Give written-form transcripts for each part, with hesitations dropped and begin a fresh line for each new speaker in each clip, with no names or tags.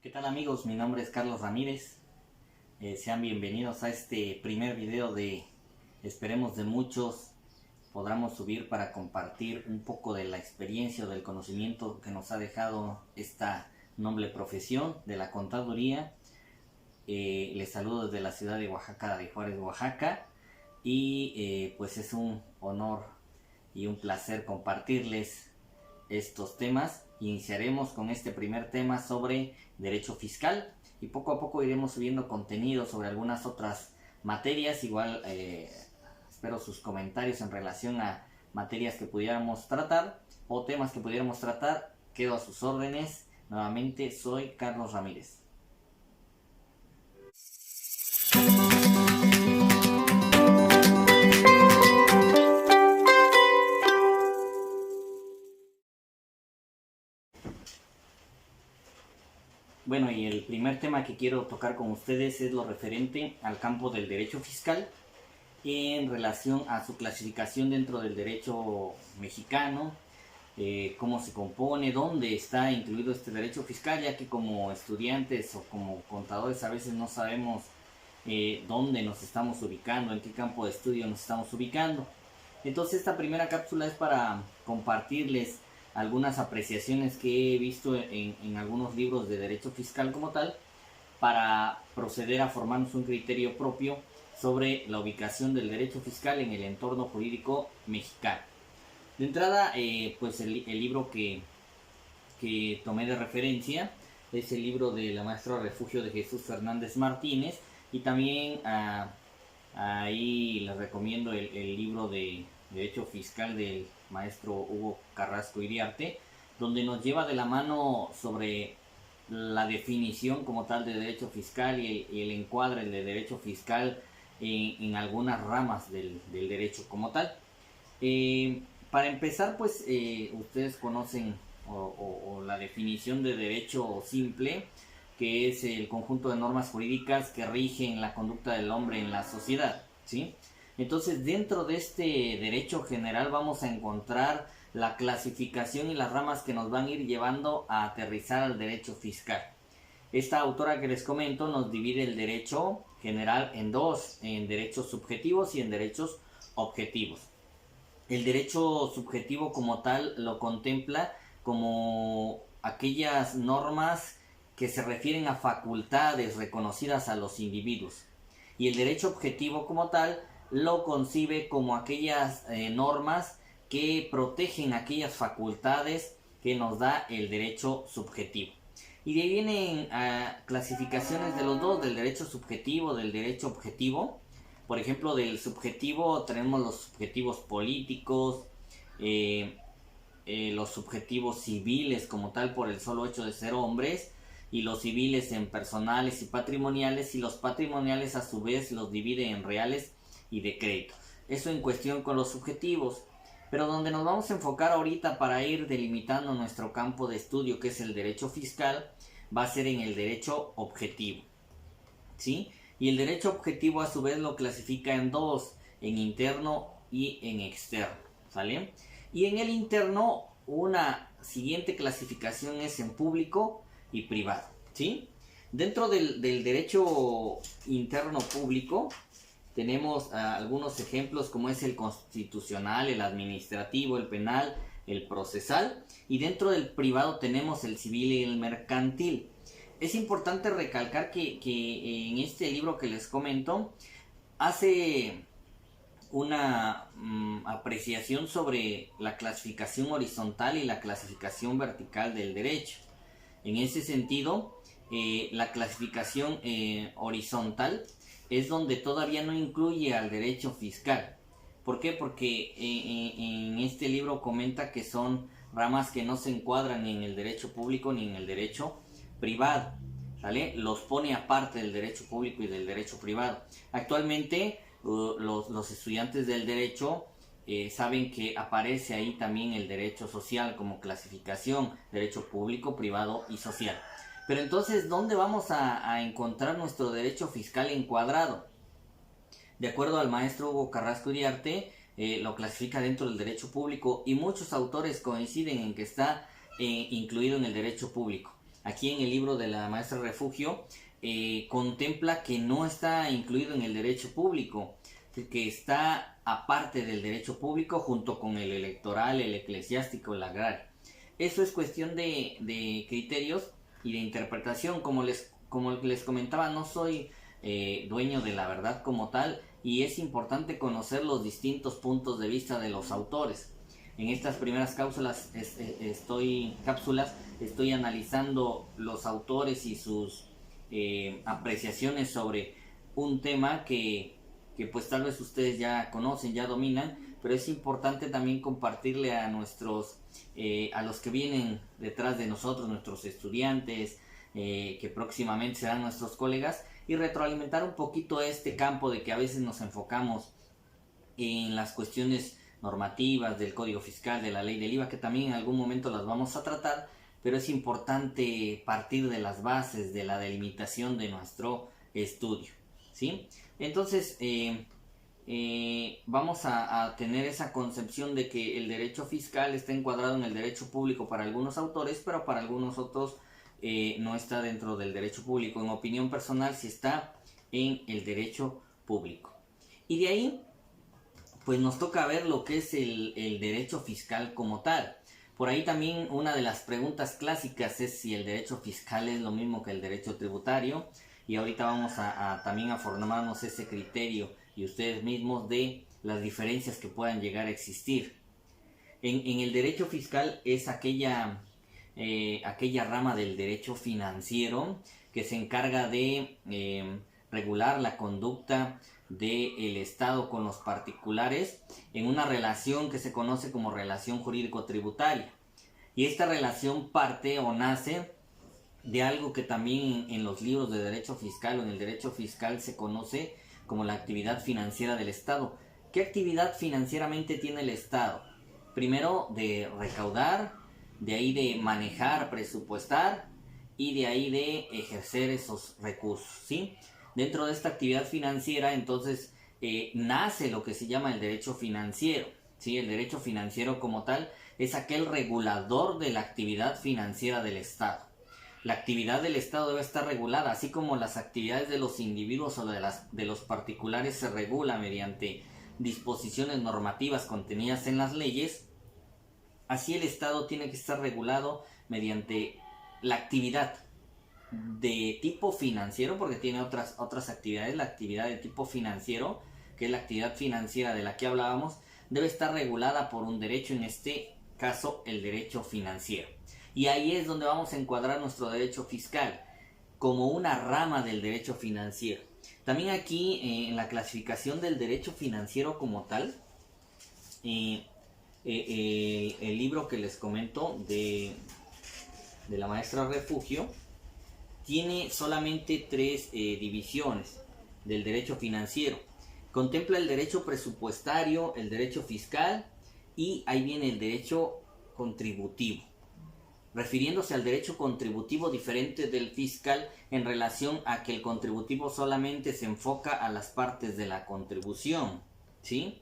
¿Qué tal amigos? Mi nombre es Carlos Ramírez. Sean bienvenidos a este primer video esperemos de muchos podamos subir para compartir un poco de la experiencia o del conocimiento que nos ha dejado esta noble profesión de la contaduría. Les saludo desde la ciudad de Oaxaca, de Juárez, Oaxaca, y pues es un honor y un placer compartirles estos temas. Iniciaremos con este primer tema sobre derecho fiscal y poco a poco iremos subiendo contenido sobre algunas otras materias. Igual espero sus comentarios en relación a materias que pudiéramos tratar o temas que pudiéramos tratar. Quedo a sus órdenes. Nuevamente soy Carlos Ramírez. Bueno, y el primer tema que quiero tocar con ustedes es lo referente al campo del derecho fiscal en relación a su clasificación dentro del derecho mexicano, cómo se compone, dónde está incluido este derecho fiscal, ya que como estudiantes o como contadores a veces no sabemos dónde nos estamos ubicando, en qué campo de estudio nos estamos ubicando. Entonces esta primera cápsula es para compartirles algunas apreciaciones que he visto en algunos libros de derecho fiscal como tal, para proceder a formarnos un criterio propio sobre la ubicación del derecho fiscal en el entorno jurídico mexicano. De entrada, pues el libro que tomé de referencia es el libro de la maestra Refugio de Jesús Fernández Martínez, y también ahí les recomiendo el libro de Derecho Fiscal del maestro Hugo Carrasco Iriarte, donde nos lleva de la mano sobre la definición como tal de derecho fiscal y el encuadre de derecho fiscal en algunas ramas del derecho como tal. Para empezar, pues ustedes conocen o la definición de derecho simple, que es el conjunto de normas jurídicas que rigen la conducta del hombre en la sociedad, ¿sí? Entonces, dentro de este derecho general vamos a encontrar la clasificación y las ramas que nos van a ir llevando a aterrizar al derecho fiscal. Esta autora que les comento nos divide el derecho general en dos, en derechos subjetivos y en derechos objetivos. El derecho subjetivo como tal lo contempla como aquellas normas que se refieren a facultades reconocidas a los individuos, y el derecho objetivo como tal lo concibe como aquellas normas que protegen aquellas facultades que nos da el derecho subjetivo. Y de ahí vienen clasificaciones de los dos, del derecho subjetivo, del derecho objetivo. Por ejemplo, del subjetivo tenemos los subjetivos políticos, los subjetivos civiles como tal por el solo hecho de ser hombres, y los civiles en personales y patrimoniales, y los patrimoniales a su vez los divide en reales y de crédito. Eso en cuestión con los subjetivos. Pero donde nos vamos a enfocar ahorita para ir delimitando nuestro campo de estudio, que es el derecho fiscal, va a ser en el derecho objetivo, ¿sí? Y el derecho objetivo a su vez lo clasifica en dos, en interno y en externo, ¿sale? Y en el interno una siguiente clasificación es en público y privado, ¿sí? Dentro del derecho interno público tenemos algunos ejemplos como es el constitucional, el administrativo, el penal, el procesal, y dentro del privado tenemos el civil y el mercantil. Es importante recalcar que en este libro que les comento hace una apreciación sobre la clasificación horizontal y la clasificación vertical del derecho. En ese sentido, la clasificación horizontal es donde todavía no incluye al derecho fiscal. ¿Por qué? Porque en este libro comenta que son ramas que no se encuadran ni en el derecho público ni en el derecho privado, ¿vale? Los pone aparte del derecho público y del derecho privado. Actualmente los estudiantes del derecho saben que aparece ahí también el derecho social como clasificación, derecho público, privado y social. Pero entonces, ¿dónde vamos a encontrar nuestro derecho fiscal encuadrado? De acuerdo al maestro Hugo Carrasco Iriarte, lo clasifica dentro del derecho público, y muchos autores coinciden en que está incluido en el derecho público. aquí en el libro de la maestra Refugio, contempla que no está incluido en el derecho público, que está aparte del derecho público junto con el electoral, el eclesiástico, el agrario. Eso es cuestión de criterios y de interpretación. Como les comentaba, no soy dueño de la verdad como tal, y es importante conocer los distintos puntos de vista de los autores. En estas primeras cápsulas estoy analizando los autores y sus apreciaciones sobre un tema que pues tal vez ustedes ya conocen, ya dominan, pero es importante también compartirle a a los que vienen detrás de nosotros, nuestros estudiantes, que próximamente serán nuestros colegas, y retroalimentar un poquito este campo de que a veces nos enfocamos en las cuestiones normativas del Código Fiscal, de la ley del IVA, que también en algún momento las vamos a tratar, pero es importante partir de las bases de la delimitación de nuestro estudio, ¿sí? Entonces, vamos a tener esa concepción de que el derecho fiscal está encuadrado en el derecho público para algunos autores, pero para algunos otros no está dentro del derecho público. En opinión personal, sí está en el derecho público. Y de ahí, pues nos toca ver lo que es el derecho fiscal como tal. Por ahí también una de las preguntas clásicas es si el derecho fiscal es lo mismo que el derecho tributario, y ahorita vamos también a formarnos ese criterio y ustedes mismos de las diferencias que puedan llegar a existir. En el derecho fiscal es aquella rama del derecho financiero que se encarga de regular la conducta del Estado con los particulares en una relación que se conoce como relación jurídico-tributaria. Y esta relación parte o nace de algo que también en los libros de derecho fiscal o en el derecho fiscal se conoce como la actividad financiera del Estado. ¿Qué actividad financieramente tiene el Estado? Primero, de recaudar, de ahí de manejar, presupuestar, y de ahí de ejercer esos recursos, ¿sí? Dentro de esta actividad financiera, entonces, nace lo que se llama el derecho financiero, ¿sí? El derecho financiero como tal es aquel regulador de la actividad financiera del Estado. La actividad del Estado debe estar regulada, así como las actividades de los individuos o de los particulares se regula mediante disposiciones normativas contenidas en las leyes. Así el Estado tiene que estar regulado mediante la actividad de tipo financiero, porque tiene otras actividades. La actividad de tipo financiero, que es la actividad financiera de la que hablábamos, debe estar regulada por un derecho, en este caso el derecho financiero. Y ahí es donde vamos a encuadrar nuestro derecho fiscal, como una rama del derecho financiero. También aquí en la clasificación del derecho financiero como tal, el libro que les comento de la maestra Refugio tiene solamente 3 divisiones del derecho financiero. Contempla el derecho presupuestario, el derecho fiscal, y ahí viene el derecho contributivo, refiriéndose al derecho contributivo diferente del fiscal en relación a que el contributivo solamente se enfoca a las partes de la contribución, ¿sí?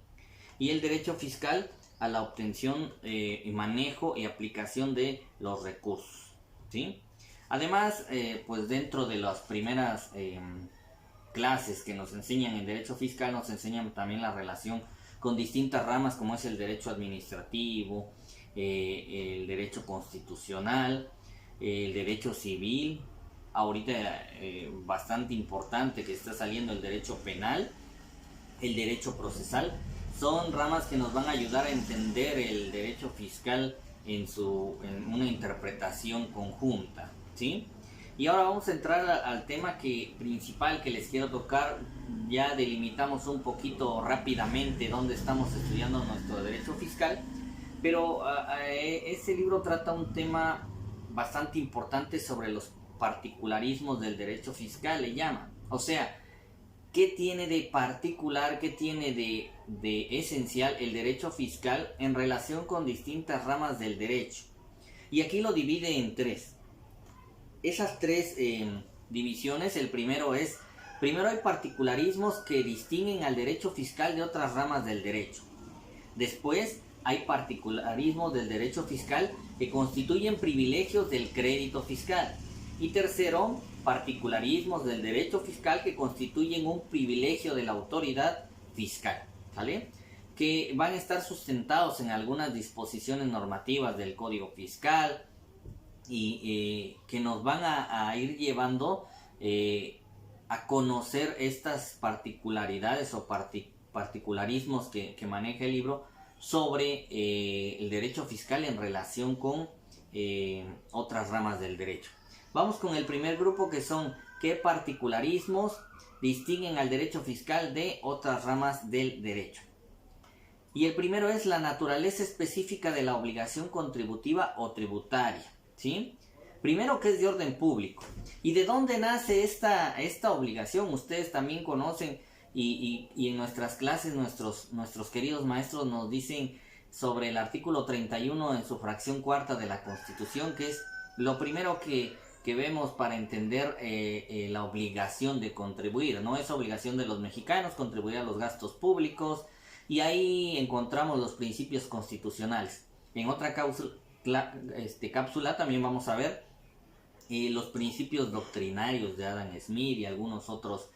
Y el derecho fiscal a la obtención, manejo y aplicación de los recursos, ¿sí? Además, pues dentro de las primeras clases que nos enseñan en derecho fiscal, nos enseñan también la relación con distintas ramas, como es el derecho administrativo, el derecho constitucional, el derecho civil, ahorita bastante importante que está saliendo el derecho penal, el derecho procesal. Son ramas que nos van a ayudar a entender el derecho fiscal en una interpretación conjunta, ¿sí? Y ahora vamos a entrar al tema principal que les quiero tocar. Ya delimitamos un poquito rápidamente dónde estamos estudiando nuestro derecho fiscal, pero este libro trata un tema bastante importante sobre los particularismos del derecho fiscal, le llama. O sea, ¿qué tiene de particular, qué tiene de esencial el derecho fiscal en relación con distintas ramas del derecho? Y aquí lo divide en 3. Esas 3 divisiones, primero hay particularismos que distinguen al derecho fiscal de otras ramas del derecho. Después hay particularismos del derecho fiscal que constituyen privilegios del crédito fiscal. Y tercero, particularismos del derecho fiscal que constituyen un privilegio de la autoridad fiscal, ¿vale? Que van a estar sustentados en algunas disposiciones normativas del Código Fiscal y que nos van a ir llevando a conocer estas particularidades o particularismos que maneja el libro sobre el derecho fiscal en relación con otras ramas del derecho. Vamos con el primer grupo, que son qué particularismos distinguen al derecho fiscal de otras ramas del derecho. Y el primero es la naturaleza específica de la obligación contributiva o tributaria, ¿sí? Primero, que es de orden público. ¿Y de dónde nace esta obligación? Ustedes también conocen y en nuestras clases nuestros queridos maestros nos dicen sobre el artículo 31 en su fracción cuarta de la Constitución, que es lo primero que vemos para entender la obligación de contribuir. No es obligación de los mexicanos contribuir a los gastos públicos, y ahí encontramos los principios constitucionales. En otra cápsula también vamos a ver los principios doctrinarios de Adam Smith y algunos otros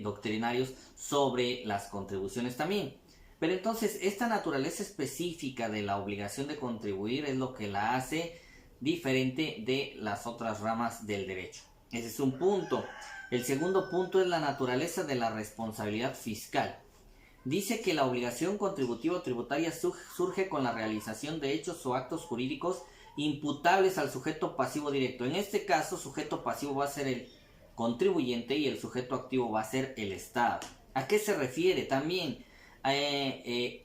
doctrinarios sobre las contribuciones también. Pero entonces esta naturaleza específica de la obligación de contribuir es lo que la hace diferente de las otras ramas del derecho. Ese es un punto. El segundo punto es la naturaleza de la responsabilidad fiscal. Dice que la obligación contributiva o tributaria surge con la realización de hechos o actos jurídicos imputables al sujeto pasivo directo. En este caso, sujeto pasivo va a ser el contribuyente y el sujeto activo va a ser el Estado. ¿A qué se refiere? También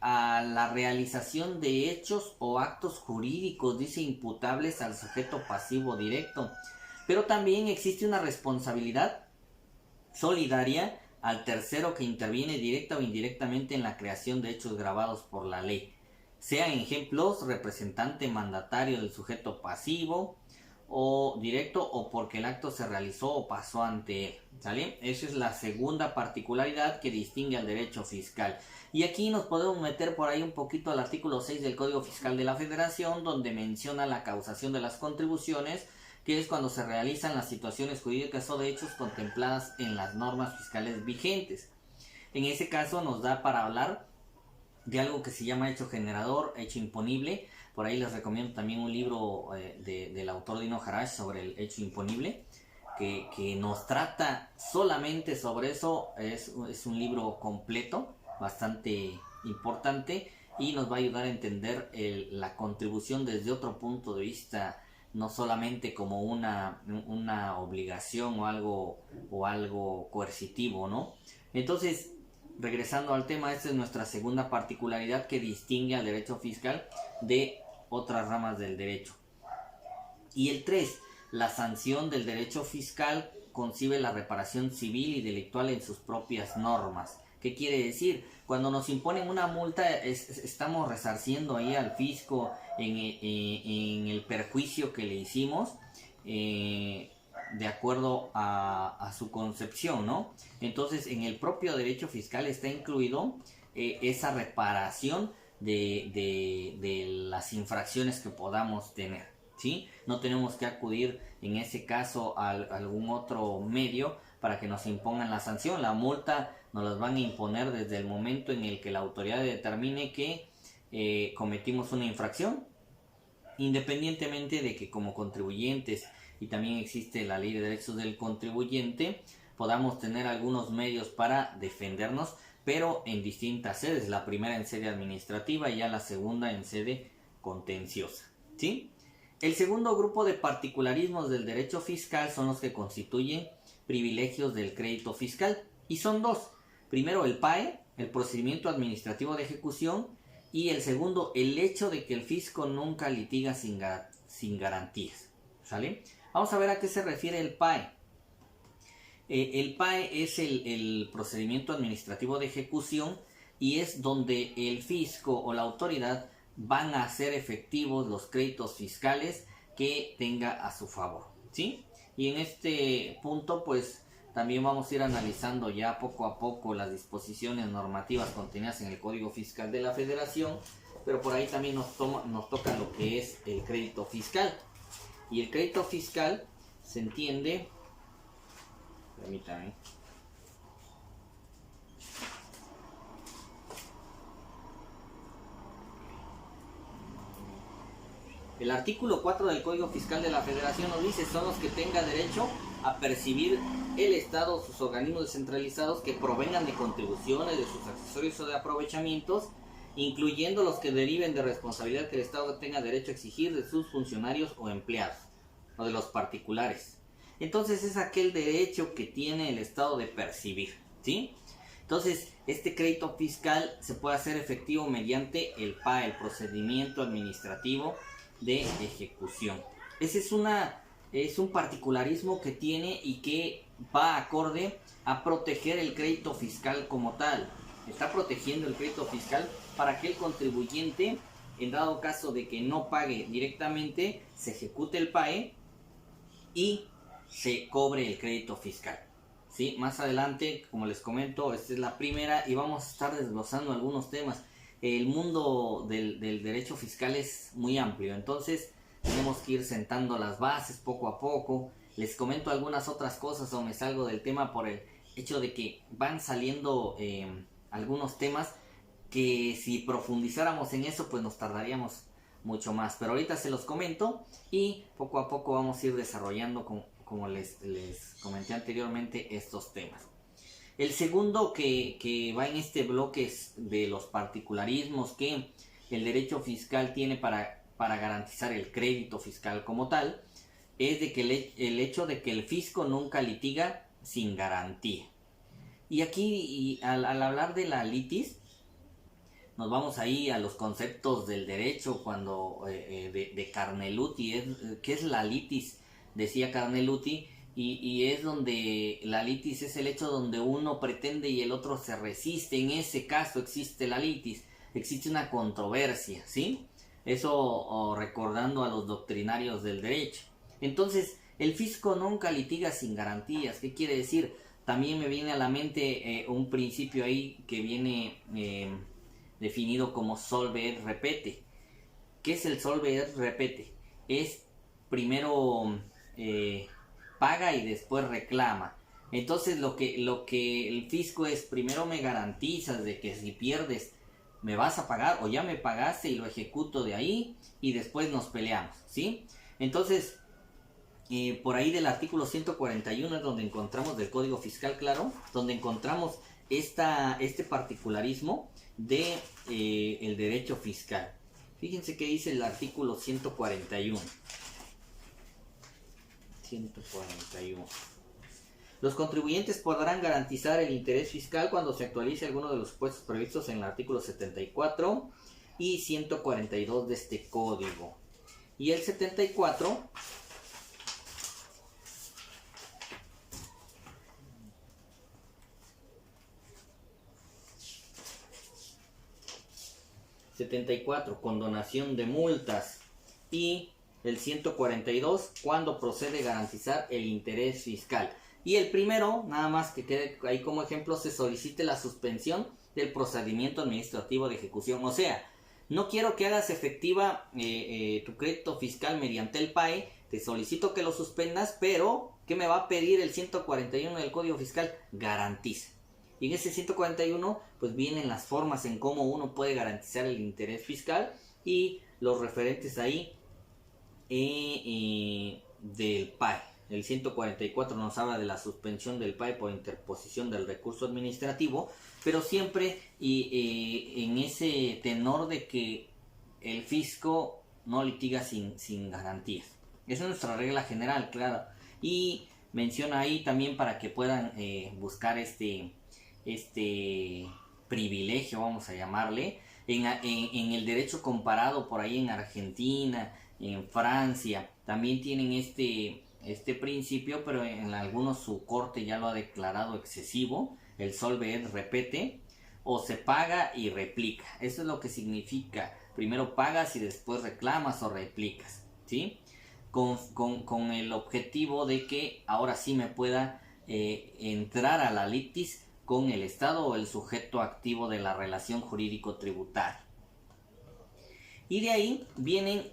a la realización de hechos o actos jurídicos, dice imputables al sujeto pasivo directo. Pero también existe una responsabilidad solidaria al tercero que interviene directa o indirectamente en la creación de hechos gravados por la ley. Sean ejemplos representante mandatario del sujeto pasivo o directo, o porque el acto se realizó o pasó ante él, ¿sale? Esa es la segunda particularidad que distingue al derecho fiscal. Y aquí nos podemos meter por ahí un poquito al artículo 6 del Código Fiscal de la Federación, donde menciona la causación de las contribuciones, que es cuando se realizan las situaciones jurídicas o de hechos contempladas en las normas fiscales vigentes. En ese caso nos da para hablar de algo que se llama hecho generador, hecho imponible. Por ahí les recomiendo también un libro del autor Dino Harash sobre el hecho imponible, que nos trata solamente sobre eso. Es un libro completo, bastante importante, y nos va a ayudar a entender la contribución desde otro punto de vista, no solamente como una obligación o algo coercitivo, ¿no? Entonces, regresando al tema, esta es nuestra segunda particularidad que distingue al derecho fiscal de otras ramas del derecho. Y el 3, la sanción del derecho fiscal concibe la reparación civil y delictual en sus propias normas. ¿Qué quiere decir? Cuando nos imponen una multa, estamos resarciendo ahí al fisco en el perjuicio que le hicimos, de acuerdo a su concepción, ¿no? Entonces, en el propio derecho fiscal está incluido esa reparación de las infracciones que podamos tener, ¿sí? No tenemos que acudir en ese caso a algún otro medio para que nos impongan la sanción. La multa nos las van a imponer desde el momento en el que la autoridad determine que cometimos una infracción, independientemente de que como contribuyentes, y también existe la ley de derechos del contribuyente, podamos tener algunos medios para defendernos, pero en distintas sedes. La primera en sede administrativa y ya la segunda en sede contenciosa, ¿sí? El segundo grupo de particularismos del derecho fiscal son los que constituyen privilegios del crédito fiscal, y son dos. Primero, el PAE, el procedimiento administrativo de ejecución, y el segundo, el hecho de que el fisco nunca litiga sin garantías, ¿sale? Vamos a ver a qué se refiere el PAE. El PAE es el procedimiento administrativo de ejecución, y es donde el fisco o la autoridad van a hacer efectivos los créditos fiscales que tenga a su favor, ¿sí? Y en este punto, pues, también vamos a ir analizando ya poco a poco las disposiciones normativas contenidas en el Código Fiscal de la Federación, pero por ahí también nos toca lo que es el crédito fiscal. Y el crédito fiscal se entiende. Permítanme. El artículo 4 del Código Fiscal de la Federación nos dice: son los que tenga derecho a percibir el Estado o sus organismos descentralizados que provengan de contribuciones, de sus accesorios o de aprovechamientos, incluyendo los que deriven de responsabilidad que el Estado tenga derecho a exigir de sus funcionarios o empleados, o de los particulares. Entonces es aquel derecho que tiene el Estado de percibir, ¿sí? Entonces, este crédito fiscal se puede hacer efectivo mediante el PAE, el procedimiento administrativo de ejecución. Ese es un particularismo que tiene y que va acorde a proteger el crédito fiscal como tal. Está protegiendo el crédito fiscal para que el contribuyente, en dado caso de que no pague directamente, se ejecute el PAE y se cobre el crédito fiscal. ¿Sí? Más adelante, como les comento, esta es la primera y vamos a estar desglosando algunos temas. El mundo del derecho fiscal es muy amplio, entonces tenemos que ir sentando las bases poco a poco. Les comento algunas otras cosas o me salgo del tema por el hecho de que van saliendo algunos temas que si profundizáramos en eso pues nos tardaríamos mucho más, pero ahorita se los comento y poco a poco vamos a ir desarrollando como les comenté anteriormente estos temas. El segundo que va en este bloque es de los particularismos que el derecho fiscal tiene para garantizar el crédito fiscal como tal, es de que el hecho de que el fisco nunca litiga sin garantía. Y aquí al hablar de la litis, nos vamos ahí a los conceptos del derecho cuando de Carneluti, ¿qué es la litis? Decía Carneluti, y es donde la litis es el hecho donde uno pretende y el otro se resiste. En ese caso existe la litis, existe una controversia, ¿sí? Eso recordando a los doctrinarios del derecho. Entonces, el fisco nunca litiga sin garantías. ¿Qué quiere decir? También me viene a la mente un principio ahí que viene definido como solve et repete. ¿Qué es el solve et repete? Es primero paga y después reclama. Entonces lo que el fisco es: primero me garantizas de que si pierdes me vas a pagar, o ya me pagaste y lo ejecuto de ahí, y después nos peleamos, ¿sí? Entonces por ahí del artículo 141 es donde encontramos del Código Fiscal, claro, donde encontramos este particularismo de el derecho fiscal. Fíjense que dice el artículo 141. Los contribuyentes podrán garantizar el interés fiscal cuando se actualice alguno de los supuestos previstos en el artículo 74 y 142 de este código. Y el 74 condonación de multas, y el 142 cuando procede garantizar el interés fiscal. Y el primero, nada más que quede ahí como ejemplo, se solicite la suspensión del procedimiento administrativo de ejecución. O sea, no quiero que hagas efectiva tu crédito fiscal mediante el PAE, te solicito que lo suspendas, pero ¿qué me va a pedir el 141 del Código Fiscal? Garantiza. Y en ese 141 pues vienen las formas en cómo uno puede garantizar el interés fiscal y los referentes ahí del PAE. El 144 nos habla de la suspensión del PAE por interposición del recurso administrativo, pero siempre en ese tenor de que el fisco no litiga sin garantías. Esa es nuestra regla general, claro. Y menciona ahí también para que puedan buscar este privilegio, vamos a llamarle, en el derecho comparado por ahí en Argentina, en Francia, también tienen este principio, pero en algunos su corte ya lo ha declarado excesivo, el solve et repete, o se paga y replica. Eso es lo que significa: primero pagas y después reclamas o replicas, ¿sí? Con el objetivo de que ahora sí me pueda entrar a la litis con el Estado o el sujeto activo de la relación jurídico-tributaria. Y de ahí vienen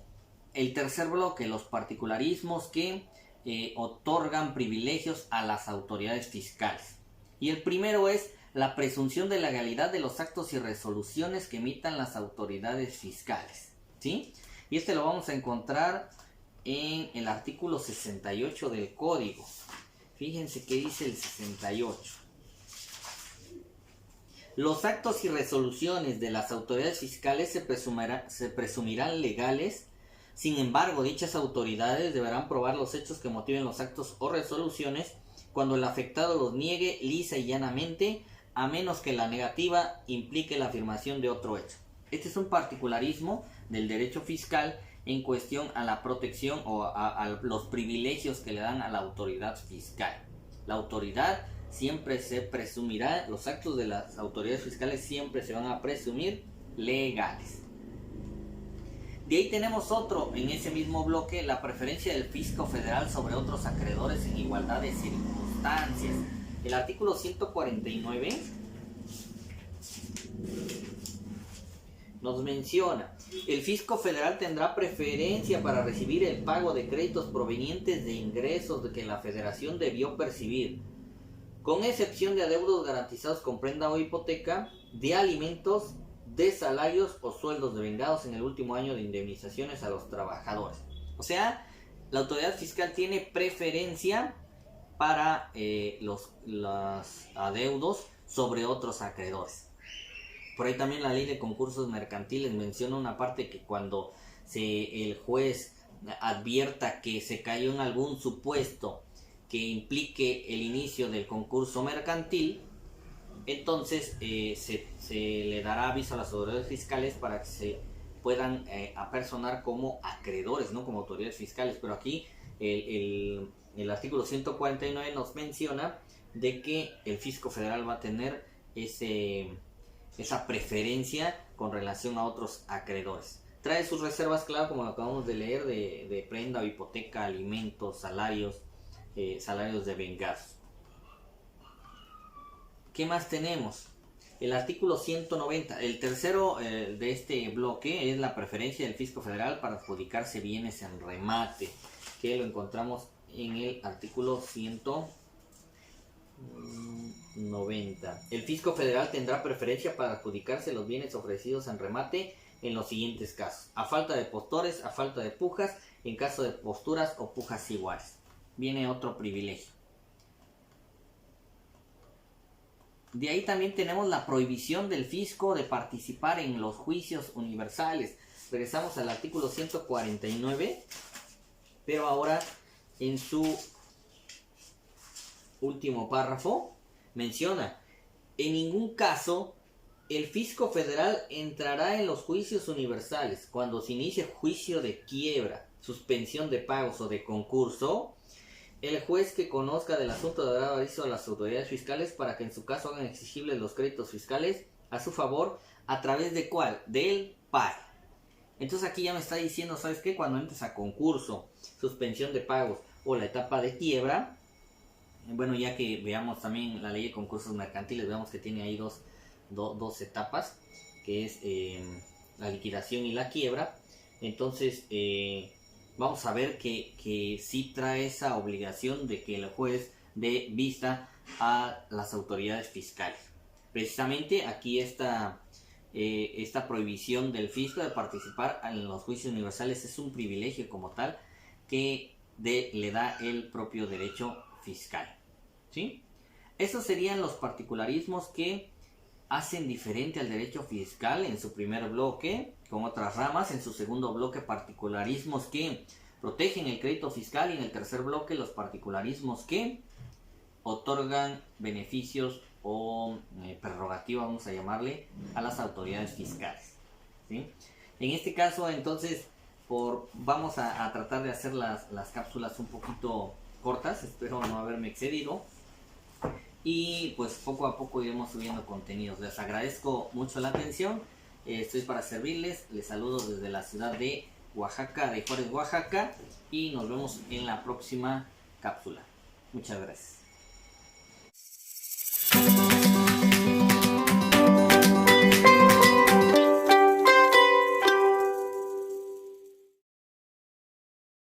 el tercer bloque, los particularismos que otorgan privilegios a las autoridades fiscales. Y el primero es la presunción de legalidad de los actos y resoluciones que emitan las autoridades fiscales, ¿sí? Y este lo vamos a encontrar en el artículo 68 del Código. Fíjense qué dice el 68. Los actos y resoluciones de las autoridades fiscales se presumirán legales. Sin embargo, dichas autoridades deberán probar los hechos que motiven los actos o resoluciones cuando el afectado los niegue lisa y llanamente, a menos que la negativa implique la afirmación de otro hecho. Este es un particularismo del derecho fiscal en cuestión a la protección o a los privilegios que le dan a la autoridad fiscal. La autoridad siempre se presumirá, los actos de las autoridades fiscales siempre se van a presumir legales. De ahí tenemos otro, en ese mismo bloque, la preferencia del fisco federal sobre otros acreedores en igualdad de circunstancias. El artículo 149 nos menciona: el fisco federal tendrá preferencia para recibir el pago de créditos provenientes de ingresos que la federación debió percibir, con excepción de adeudos garantizados con prenda o hipoteca, de alimentos, de salarios o sueldos devengados en el último año de indemnizaciones a los trabajadores. O sea, la autoridad fiscal tiene preferencia para los adeudos sobre otros acreedores. Por ahí también la ley de concursos mercantiles menciona una parte que cuando el juez advierta que se cayó en algún supuesto que implique el inicio del concurso mercantil, entonces se le dará aviso a las autoridades fiscales para que se puedan apersonar como acreedores, no como autoridades fiscales. Pero aquí el artículo 149 nos menciona de que el fisco federal va a tener esa preferencia con relación a otros acreedores. Trae sus reservas, claro, como lo acabamos de leer, de prenda o hipoteca, alimentos, salarios devengados. ¿Qué más tenemos? El artículo 190, el tercero de este bloque, es la preferencia del fisco federal para adjudicarse bienes en remate, que lo encontramos en el artículo 190. El fisco federal tendrá preferencia para adjudicarse los bienes ofrecidos en remate en los siguientes casos: a falta de postores, a falta de pujas, en caso de posturas o pujas iguales. Viene otro privilegio. De ahí también tenemos la prohibición del fisco de participar en los juicios universales. Regresamos al artículo 149, pero ahora en su último párrafo menciona: en ningún caso el fisco federal entrará en los juicios universales cuando se inicie juicio de quiebra, suspensión de pagos o de concurso. El juez que conozca del asunto deberá dar aviso a las autoridades fiscales para que en su caso hagan exigibles los créditos fiscales a su favor, ¿a través de cuál? Del PAE. Entonces aquí ya me está diciendo, ¿sabes qué? Cuando entres a concurso, suspensión de pagos o la etapa de quiebra, bueno, ya que veamos también la ley de concursos mercantiles, veamos que tiene ahí dos etapas, que es la liquidación y la quiebra. Entonces vamos a ver que sí trae esa obligación de que el juez dé vista a las autoridades fiscales. Precisamente aquí esta prohibición del fisco de participar en los juicios universales es un privilegio como tal que le da el propio derecho fiscal, ¿sí? Esos serían los particularismos que hacen diferente al derecho fiscal en su primer bloque, con otras ramas. En su segundo bloque, particularismos que protegen el crédito fiscal, y en el tercer bloque, los particularismos que otorgan beneficios o prerrogativas, vamos a llamarle, a las autoridades fiscales, ¿sí? En este caso, entonces, vamos a tratar de hacer las cápsulas un poquito cortas, espero no haberme excedido. Y pues poco a poco iremos subiendo contenidos. Les agradezco mucho la atención. Estoy para servirles. Les saludo desde la ciudad de Oaxaca, de Juárez, Oaxaca. Y nos vemos en la próxima cápsula. Muchas gracias.